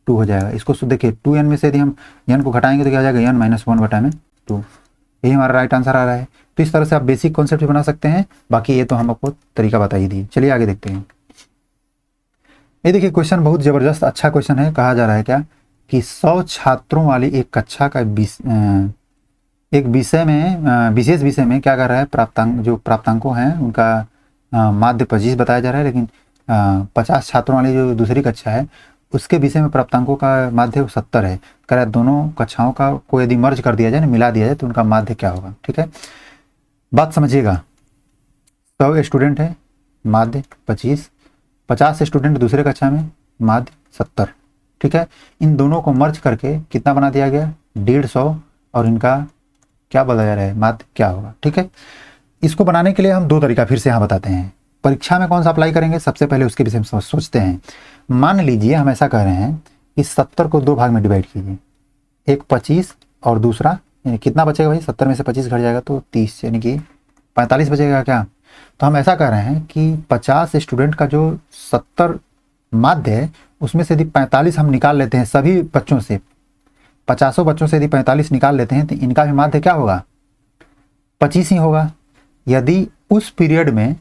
2 हो जाएगा। इसको देखिए 2n में से यदि हम n को घटाएंगे तो क्या हो जाएगा n - 1/2, यही हमारा राइट आंसर आ रहा है। तो इस तरह से आप बेसिक कॉन्सेप्ट बना सकते हैं, बाकी ये तो हम आपको तरीका बता ही दिए। चलिए आगे देखते हैं। ये देखिए क्वेश्चन बहुत ज़बरदस्त अच्छा क्वेश्चन है। कहा जा रहा है क्या कि 100 छात्रों वाली एक कक्षा का एक विषय में विशेष विषय में क्या कर रहा है प्राप्तांकों हैं उनका माध्य 25 बताया जा रहा है, लेकिन 50 छात्रों वाली जो दूसरी कक्षा है उसके विषय में प्राप्तांकों का माध्य 70 है। कह रहा है दोनों कक्षाओं का को यदि मर्ज कर दिया जाए, मिला दिया जाए तो उनका माध्य क्या होगा, ठीक है। बात समझिएगा, 100 स्टूडेंट है माध्य 25, 50 स्टूडेंट दूसरे कक्षा में माध्य 70, ठीक है। इन दोनों को मर्ज करके कितना बना दिया गया 150, और इनका क्या बोला जा रहा है माध्य क्या होगा, ठीक है। इसको बनाने के लिए हम 2 तरीका फिर से यहाँ बताते हैं। परीक्षा में कौन सा अप्लाई करेंगे सबसे पहले उसके विषय में सोचते हैं। मान लीजिए हम ऐसा कह रहे हैं कि 70 को 2 भाग में डिवाइड कीजिए, एक 25 और दूसरा, यानी कितना बचेगा भाई 70 में से 25 घट जाएगा तो 30, यानी कि 45 बचेगा क्या। तो हम ऐसा कह रहे हैं कि 50 स्टूडेंट का जो 70 माध्य है उसमें से यदि 45 हम निकाल लेते हैं सभी बच्चों से, 50 बच्चों से यदि 45 निकाल लेते हैं तो इनका भी माध्य क्या होगा 25 ही होगा। यदि उस पीरियड में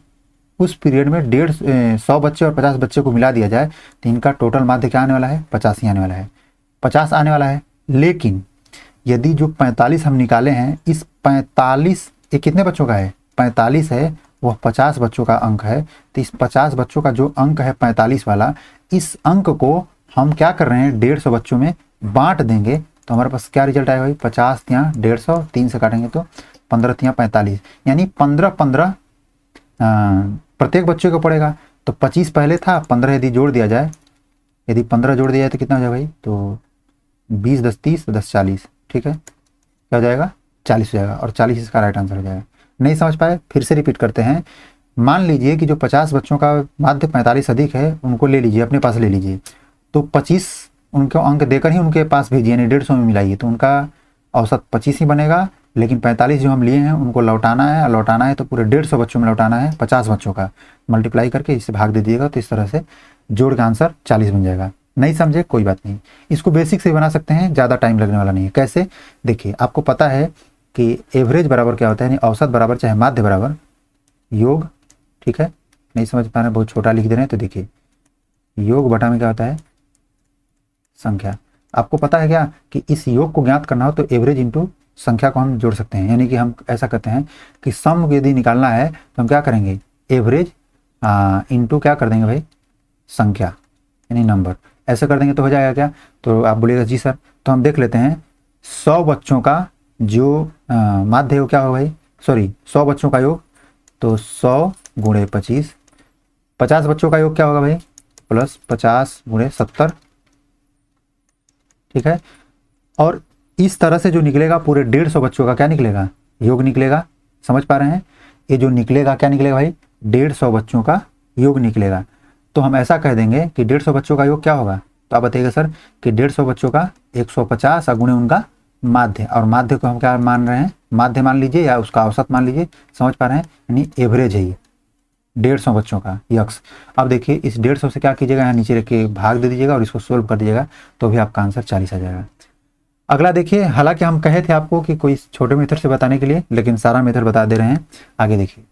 100 बच्चे और 50 बच्चे को मिला दिया जाए तो इनका टोटल माध्य क्या आने वाला है 50 ही आने वाला है, 50 आने वाला है। लेकिन यदि जो 45 हम निकाले हैं, इस 45 ये कितने बच्चों का है 45 है, वह 50 बच्चों का अंक है। तो इस 50 बच्चों का जो अंक है 45 वाला, इस अंक को हम क्या कर रहे हैं 150 बच्चों में बांट देंगे तो हमारे पास क्या रिजल्ट आएगा भाई 50 तियाँ 150, 3 से काटेंगे तो 15 तियाँ 45, यानी 15 प्रत्येक बच्चे को पड़ेगा। तो 25 पहले था, 15 यदि जोड़ दिया जाए, यदि 15 जोड़ दिया जाए तो कितना हो जाएगा भाई, तो 20 10 30 10 40, ठीक है, क्या हो जाएगा 40 हो जाएगा, और 40 इसका राइट आंसर हो जाएगा। नहीं समझ पाए, फिर से रिपीट करते हैं। मान लीजिए कि जो 50 बच्चों का माध्य 45 अधिक है उनको ले लीजिए, अपने पास ले लीजिए, तो 25 उनको अंक देकर ही उनके पास भेजिए, यानी 150 में मिलाइए, तो उनका औसत 25 ही बनेगा। लेकिन 45 जो हम लिए हैं उनको लौटाना है, लौटाना है तो पूरे 150 बच्चों में लौटाना है, 50 बच्चों का मल्टीप्लाई करके इससे भाग दे दीजिएगा, तो इस तरह से जोड़ का आंसर 40 बन जाएगा। नहीं समझे कोई बात नहीं, इसको बेसिक से बना सकते हैं, ज़्यादा टाइम लगने वाला नहीं है। कैसे, देखिए आपको पता है कि एवरेज बराबर क्या होता है, यानी औसत बराबर चाहे माध्य बराबर योग, ठीक है। नहीं समझ पा रहे, बहुत छोटा लिख दे रहे हैं, तो देखिए योग बटा में क्या होता है संख्या। आपको पता है क्या कि इस योग को ज्ञात करना हो तो एवरेज इंटू संख्या को हम जोड़ सकते हैं, यानी कि हम ऐसा करते हैं कि सम यदि निकालना है तो हम क्या करेंगे एवरेज इंटू क्या कर देंगे भाई संख्या, यानी नंबर, ऐसे कर देंगे तो हो जाएगा क्या। तो आप बोलिएगा जी सर, तो हम देख लेते हैं 100 बच्चों का जो माध्य योग क्या होगा भाई, सॉरी 100 बच्चों का योग, तो 100 गुणे 25, 50 बच्चों का योग क्या होगा भाई प्लस 50 गुणे 70, ठीक है। और इस तरह से जो निकलेगा पूरे 150 बच्चों का क्या निकलेगा योग निकलेगा, समझ पा रहे हैं। ये जो निकलेगा क्या निकलेगा भाई 150 बच्चों का योग निकलेगा। तो हम ऐसा कह देंगे कि 150 बच्चों का योग क्या होगा, तो आप बताइएगा सर कि 150 बच्चों का 150 गुणे उनका माध्य, और माध्य को हम क्या मान रहे हैं माध्य मान लीजिए या उसका औसत मान लीजिए, समझ पा रहे हैं, यानी एवरेज है ये 150 बच्चों का यक्स। अब देखिए इस 150 से क्या कीजिएगा यहाँ नीचे रख के भाग दे दीजिएगा और इसको सोल्व कर दीजिएगा तो भी आपका आंसर 40 आ जाएगा। अगला देखिए, हालांकि हम कहे थे आपको कि कोई छोटे मेथड से बताने के लिए, लेकिन सारा मेथड बता दे रहे हैं। आगे देखिए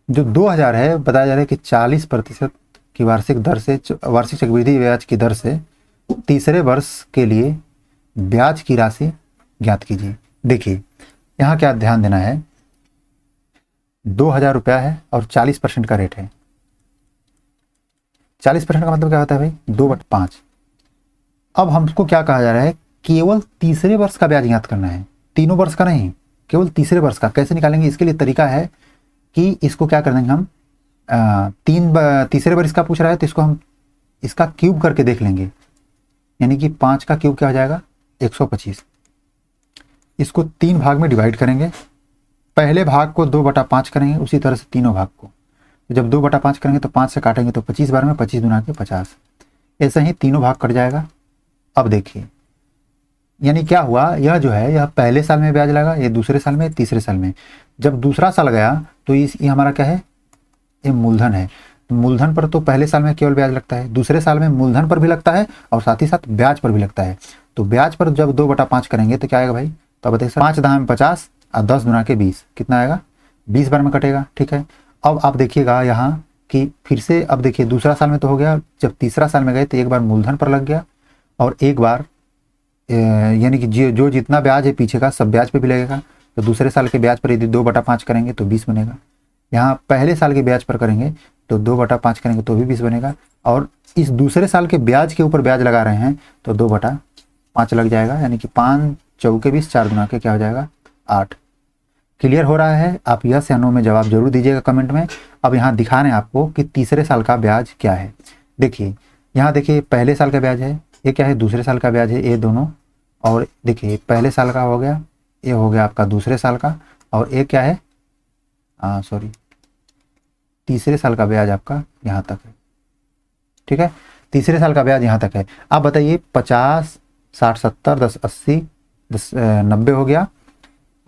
जो 2000 है बताया जा रहा है कि 40% की वार्षिक दर से, वार्षिक चक्रवृद्धि ब्याज की दर से तीसरे वर्ष के लिए ब्याज की राशि ज्ञात कीजिए। देखिए यहाँ क्या ध्यान देना है, 2000 रुपया है और 40% का रेट है। 40% का मतलब क्या होता है भाई 2/5। अब हमको क्या कहा जा रहा है केवल तीसरे वर्ष का ब्याज ज्ञात करना है, तीनों वर्ष का नहीं, केवल तीसरे वर्ष का। कैसे निकालेंगे, इसके लिए तरीका है कि इसको क्या कर देंगे हम तीसरे वर्ष का पूछ रहा है तो इसको हम इसका क्यूब करके देख लेंगे, यानी कि 5 का क्यूब क्या हो जाएगा 125। इसको 3 भाग में डिवाइड करेंगे, पहले भाग को 2/5 करेंगे, उसी तरह से तीनों भाग को जब 2/5 करेंगे तो 5 से काटेंगे तो 25 बार में 25 दूना के 50, ऐसे ही तीनों भाग कट जाएगा। अब देखिए यानी क्या हुआ, यह जो है यह पहले साल में ब्याज लगा, ये दूसरे साल में, तीसरे साल में। जब दूसरा साल गया तो ये हमारा क्या है, ये मूलधन है। मूलधन पर तो पहले साल में केवल ब्याज लगता है, दूसरे साल में मूलधन पर भी लगता है और साथ ही साथ ब्याज पर भी लगता है। तो ब्याज पर जब 2/5 करेंगे तो क्या आएगा भाई, तो बताइए 5 दाम 50 और 10 दूना के 20, कितना आएगा 20 बार में कटेगा, ठीक है। अब आप देखिएगा यहाँ कि फिर से, अब देखिए दूसरा साल में तो हो गया, जब तीसरा साल में गए तो एक बार मूलधन पर लग गया और एक बार यानी कि जो जितना ब्याज है पीछे का सब ब्याज पे भी लगेगा। तो दूसरे साल के ब्याज पर यदि 2/5 करेंगे तो 20 बनेगा। यहाँ पहले साल के ब्याज पर करेंगे तो 2/5 करेंगे तो भी 20 बनेगा, और इस दूसरे साल के ब्याज के ऊपर ब्याज लगा रहे हैं तो 2/5 लग जाएगा, यानी कि 5 चौके 20, 4 दूना के क्या हो जाएगा 8। क्लियर हो रहा है, आप यस या नो में जवाब जरूर दीजिएगा कमेंट में। अब यहाँ दिखा रहे हैं आपको कि तीसरे साल का ब्याज क्या है। देखिए यहाँ देखिए पहले साल का ब्याज है, ये क्या है दूसरे साल का ब्याज है, ये दोनों। और देखिए पहले साल का हो गया, ये हो गया आपका दूसरे साल का, और ये क्या है सॉरी तीसरे साल का ब्याज आपका यहाँ तक है, ठीक है। तीसरे साल का ब्याज यहाँ तक है। आप बताइए 50, 60, 70, 10, 80, 10, 90 हो गया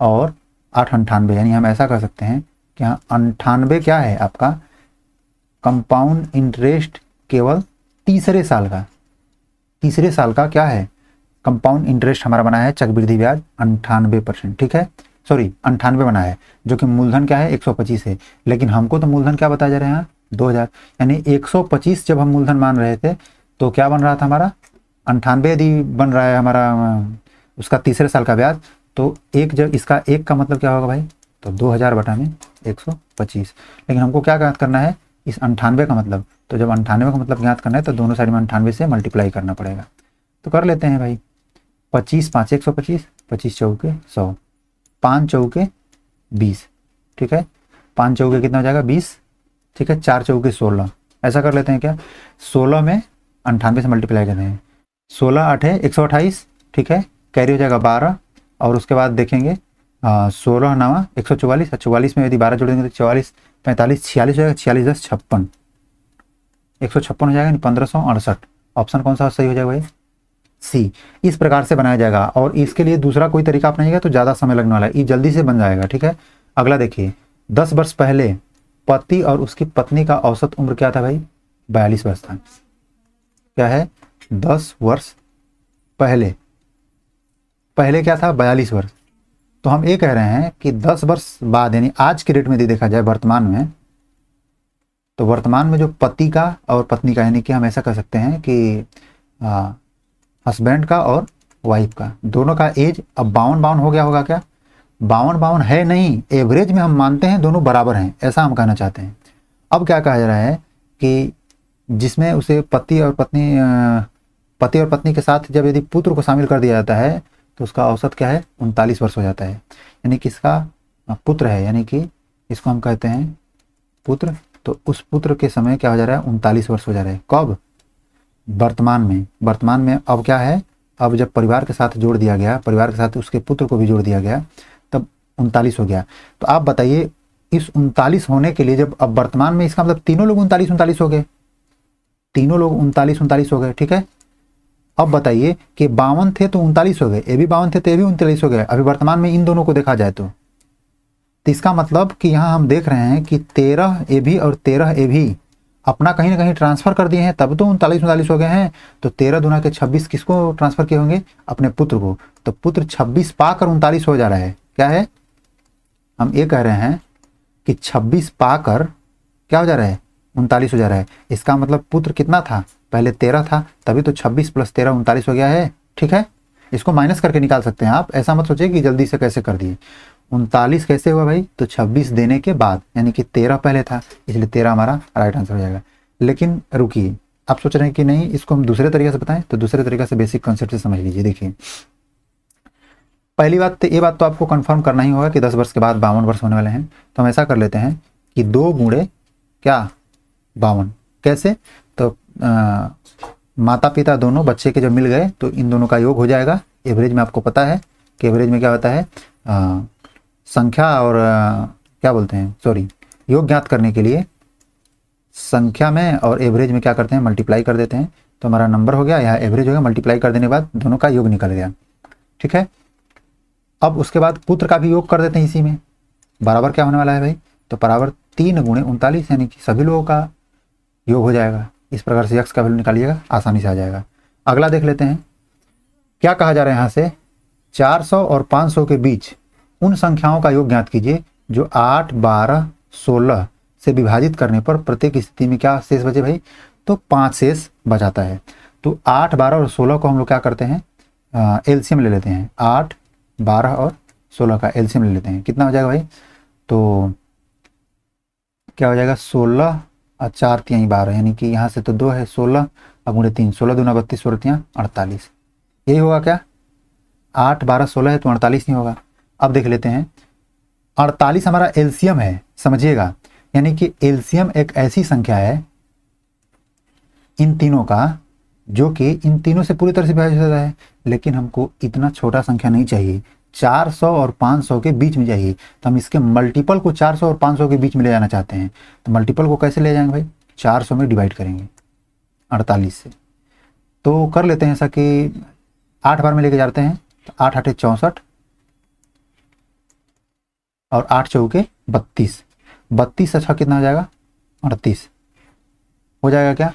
और 8 98, यानी हम ऐसा कर सकते हैं कि यहाँ 98 क्या है आपका कंपाउंड इंटरेस्ट केवल तीसरे साल का। तीसरे साल का क्या है कंपाउंड इंटरेस्ट हमारा बना है चक्रवृद्धि ब्याज 98%, ठीक है, सॉरी 98 बना है, जो कि मूलधन क्या है 125 है, लेकिन हमको तो मूलधन क्या बताया जा रहा है यहाँ 2000, यानी 125 जब हम मूलधन मान रहे थे तो क्या बन रहा था हमारा 98 यदि बन रहा है हमारा उसका तीसरे साल का ब्याज, तो एक जब इसका एक का मतलब क्या होगा भाई, तो 2000 बटा में 125। लेकिन हमको क्या करना है इस 98 का मतलब, तो जब 98 का मतलब ज्ञात करना है तो दोनों साइड में 98 से मल्टीप्लाई करना पड़ेगा। तो कर लेते हैं भाई। 25 5 125, 25 चौके 100, 5 चौके 20, ठीक है। 5 चौके कितना हो जाएगा 20, ठीक है। 4 चौके 16, ऐसा कर लेते हैं क्या, 16 में 98 से मल्टीप्लाई करते हैं। 16 8 128, ठीक है। कैरी हो जाएगा 12, और उसके बाद देखेंगे 16 9 144, 44 में यदि 12 जोड़ेंगे तो 44 45 46 हो जाएगा, 46 10 56, 156 हो जाएगा, 1568। ऑप्शन कौन सा सही हो जाएगा भाई, सी। इस प्रकार से बनाया जाएगा, और इसके लिए दूसरा कोई तरीका अपनाइएगा तो ज़्यादा समय लगने वाला है, ये जल्दी से बन जाएगा, ठीक है। अगला देखिए, 10 वर्ष पहले पति और उसकी पत्नी का औसत उम्र क्या था भाई, 42 वर्ष था। क्या है, 10 वर्ष पहले, पहले क्या था 42 वर्ष। तो हम ये कह रहे हैं कि 10 वर्ष बाद, यानी आज के डेट में यदि देखा जाए वर्तमान में, तो वर्तमान में जो पति का और पत्नी का, यानी कि हम ऐसा कर सकते हैं कि हस्बैंड का और वाइफ का, दोनों का एज अब 52 हो गया होगा क्या, 52 है नहीं, एवरेज में हम मानते हैं दोनों बराबर हैं, ऐसा हम कहना चाहते हैं। अब क्या कहा जा रहा है कि जिसमें उसे पति और पत्नी के साथ जब यदि पुत्र को शामिल कर दिया जाता है तो उसका औसत क्या है, 39 वर्ष हो जाता है, यानी कि इसका पुत्र है, यानी कि इसको हम कहते हैं पुत्र। तो उस पुत्र के समय क्या हो जा रहा है, 39 वर्ष हो जा रहा है। कब, वर्तमान में। वर्तमान में अब क्या है, अब जब परिवार के साथ जोड़ दिया गया, परिवार के साथ उसके पुत्र को भी जोड़ दिया गया, तब 39 हो गया। तो आप बताइए, इस 39 होने के लिए जब अब वर्तमान में, इसका मतलब तीनों लोग 39 हो गए, तीनों लोग 39 हो गए, ठीक है। अब बताइए कि 52 थे तो 39 हो गए, ये भी 52 थे तो ये भी 39 हो गए, अभी वर्तमान में इन दोनों को देखा जाए तो इसका मतलब कि यहाँ हम देख रहे हैं कि 13 ए भी और 13 ए भी अपना कहीं ना कहीं ट्रांसफर कर दिए हैं, तब तो 39 हो गए हैं। तो 13 दूना के 26 किसको ट्रांसफर किए होंगे, अपने पुत्र को। तो पुत्र 26 पाकर 39 हो जा रहा है। क्या है, हम ये कह रहे हैं कि 26 पाकर क्या हो जा रहा है, 39 हो जा रहा है। इसका मतलब पुत्र कितना था, पहले 13 था, तभी तो 26 + 13 39 हो गया है, ठीक है। इसको माइनस करके निकाल सकते हैं आप, ऐसा मत सोचिए कि जल्दी से कैसे कर दिए। 39 कैसे हुआ भाई, तो 26 देने के बाद, यानी कि 13 पहले था, इसलिए 13 हमारा राइट आंसर हो जाएगा। लेकिन रुकिए, आप सोच रहे हैं कि नहीं इसको हम दूसरे तरीके से बताएं, तो दूसरे तरीके से बेसिक कॉन्सेप्ट से समझ लीजिए। देखिए, पहली बात तो ये बात तो आपको कंफर्म करना ही होगा कि 10 वर्ष के बाद 52 वर्ष होने वाले हैं। तो हम ऐसा कर लेते हैं कि 2 गुणे क्या 52, कैसे, तो माता पिता दोनों बच्चे के जब मिल गए तो इन दोनों का योग हो जाएगा। एवरेज में आपको पता है कि एवरेज में क्या होता है, संख्या और क्या बोलते हैं, सॉरी, योग ज्ञात करने के लिए संख्या में और एवरेज में क्या करते हैं, मल्टीप्लाई कर देते हैं। तो हमारा नंबर हो गया, यहाँ एवरेज हो गया, मल्टीप्लाई कर देने के बाद दोनों का योग निकल गया, ठीक है। अब उसके बाद पुत्र का भी योग कर देते हैं इसी में, बराबर क्या होने वाला है भाई, तो बराबर 3 गुणे 39, यानी कि सभी लोगों का योग हो जाएगा। इस प्रकार से यक्स का वैल्यू निकालिएगा, आसानी से आ जाएगा। अगला देख लेते हैं, क्या कहा जा रहा है यहाँ से, 400 और 500 के बीच उन संख्याओं का योग ज्ञात कीजिए जो 8 12 16 से विभाजित करने पर प्रत्येक स्थिति में क्या शेष बचे भाई, तो 5 शेष बचाता है। तो 8 12 और 16 को हम लोग क्या करते हैं, एलसीएम ले लेते हैं। 8 12 और 16 का एलसीएम ले लेते हैं, कितना हो जाएगा भाई, तो क्या हो जाएगा, 16 और 4 3 12, यानी कि यहाँ से तो 2 है, 16 और गुणे 3, 16 दूना 32, 16 3 48, यही होगा क्या, 8 12 16 है तो 48 नहीं होगा। अब देख लेते हैं, 48 हमारा एलसीएम है, समझिएगा, यानी कि एलसीएम एक ऐसी संख्या है इन तीनों का जो कि इन तीनों से पूरी तरह से विभाजित होता है, लेकिन हमको इतना छोटा संख्या नहीं चाहिए, 400 और 500 के बीच में चाहिए। तो हम इसके मल्टीपल को 400 और 500 के बीच में ले जाना चाहते हैं। तो मल्टीपल को कैसे ले जाएंगे भाई, 400 में डिवाइड करेंगे 48 से। तो कर लेते हैं ऐसा कि 8 बार में लेके जाते हैं, तो 8 8 64 और 8 चौके 32, 32 अच्छा कितना हो जाएगा, 38 हो जाएगा क्या।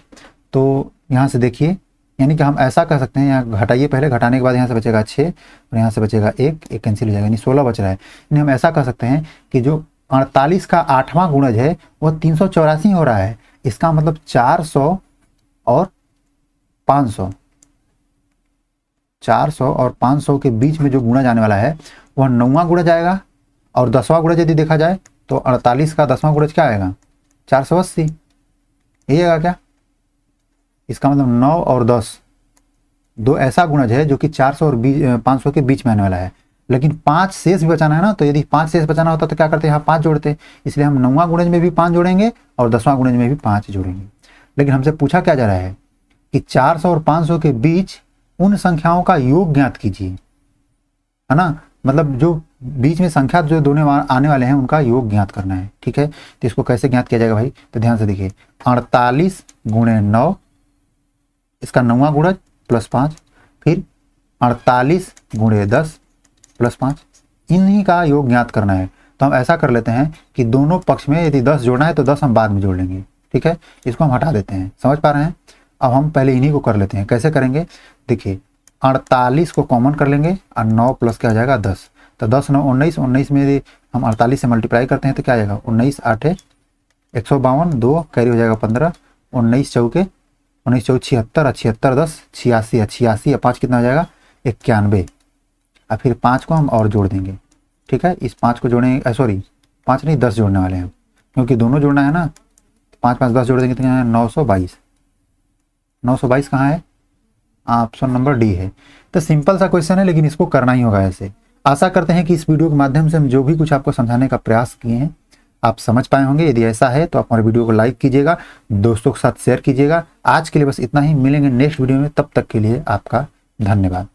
तो यहाँ से देखिए, यानी कि हम ऐसा कर सकते हैं, यहाँ घटाइए पहले, घटाने के बाद यहाँ से बचेगा 6 और यहाँ से बचेगा 1 कैंसिल हो जाएगा, यानी 16 बच रहा है। यानी हम ऐसा कर सकते हैं कि जो 48 का 8वां गुणज है वो 384 हो रहा है। इसका मतलब 400 और 500, 400 और 500 के बीच में जो गुणा जाने वाला है वह 9वां गुणज आएगा, और 10वां गुणज यदि देखा जाए तो 48 का 10वां गुणज क्या आएगा, 480, यही आएगा क्या? इसका मतलब 9 और 10 दो ऐसा गुणज है जो कि 400 और 500 के बीच में आने वाला है, लेकिन 5 शेष भी बचाना है ना, तो यदि 5 शेष बचाना होता तो क्या करते हैं, यहाँ 5 जोड़ते, इसलिए हम 9वां गुणज में भी 5 जोड़ेंगे और 10वां गुणज में भी 5 जोड़ेंगे। लेकिन हमसे पूछा क्या जा रहा है कि 400 और 500 के बीच उन संख्याओं का योग ज्ञात कीजिए, है ना, मतलब जो बीच में संख्या जो दोनों आने वाले हैं उनका योग ज्ञात करना है। ठीक है, तो इसको कैसे ज्ञात किया जाएगा भाई, तो ध्यान से देखिए, 48 गुणे 9, इसका 9वां गुणज प्लस 5, फिर 48 गुणे 10 प्लस 5, इन्हीं का योग ज्ञात करना है। तो हम ऐसा कर लेते हैं कि दोनों पक्ष में यदि 10 जोड़ना है तो 10 हम बाद में जोड़ लेंगे। ठीक है, इसको हम हटा देते हैं, समझ पा रहे हैं। अब हम पहले इन्हीं को कर लेते हैं, कैसे करेंगे, देखिए 48 को कॉमन कर लेंगे और 9 प्लस क्या आ जाएगा 10, तो 10 9 19, 19 में यदि हम 48 से मल्टीप्लाई करते हैं तो क्या आ जाएगा 19 8 152, 2 कैरी हो जाएगा 15, 19 चौके 19 चौक 76, 76 10 86, 86 या 5 कितना हो जाएगा 91, और फिर 5 को हम और जोड़ देंगे। ठीक है, इस 5 को जोड़ेंगे, सॉरी 5 नहीं 10 जोड़ने वाले हैं क्योंकि दोनों जोड़ना है ना, 5 5 10 जोड़ देंगे तो यहाँ 922, 922 कहाँ है, ऑप्शन नंबर डी है। तो सिंपल सा क्वेश्चन है लेकिन इसको करना ही होगा ऐसे। आशा करते हैं कि इस वीडियो के माध्यम से हम जो भी कुछ आपको समझाने का प्रयास किए हैं आप समझ पाए होंगे। यदि ऐसा है तो आप हमारे वीडियो को लाइक कीजिएगा, दोस्तों के साथ शेयर कीजिएगा। आज के लिए बस इतना ही, मिलेंगे नेक्स्ट वीडियो में, तब तक के लिए आपका धन्यवाद।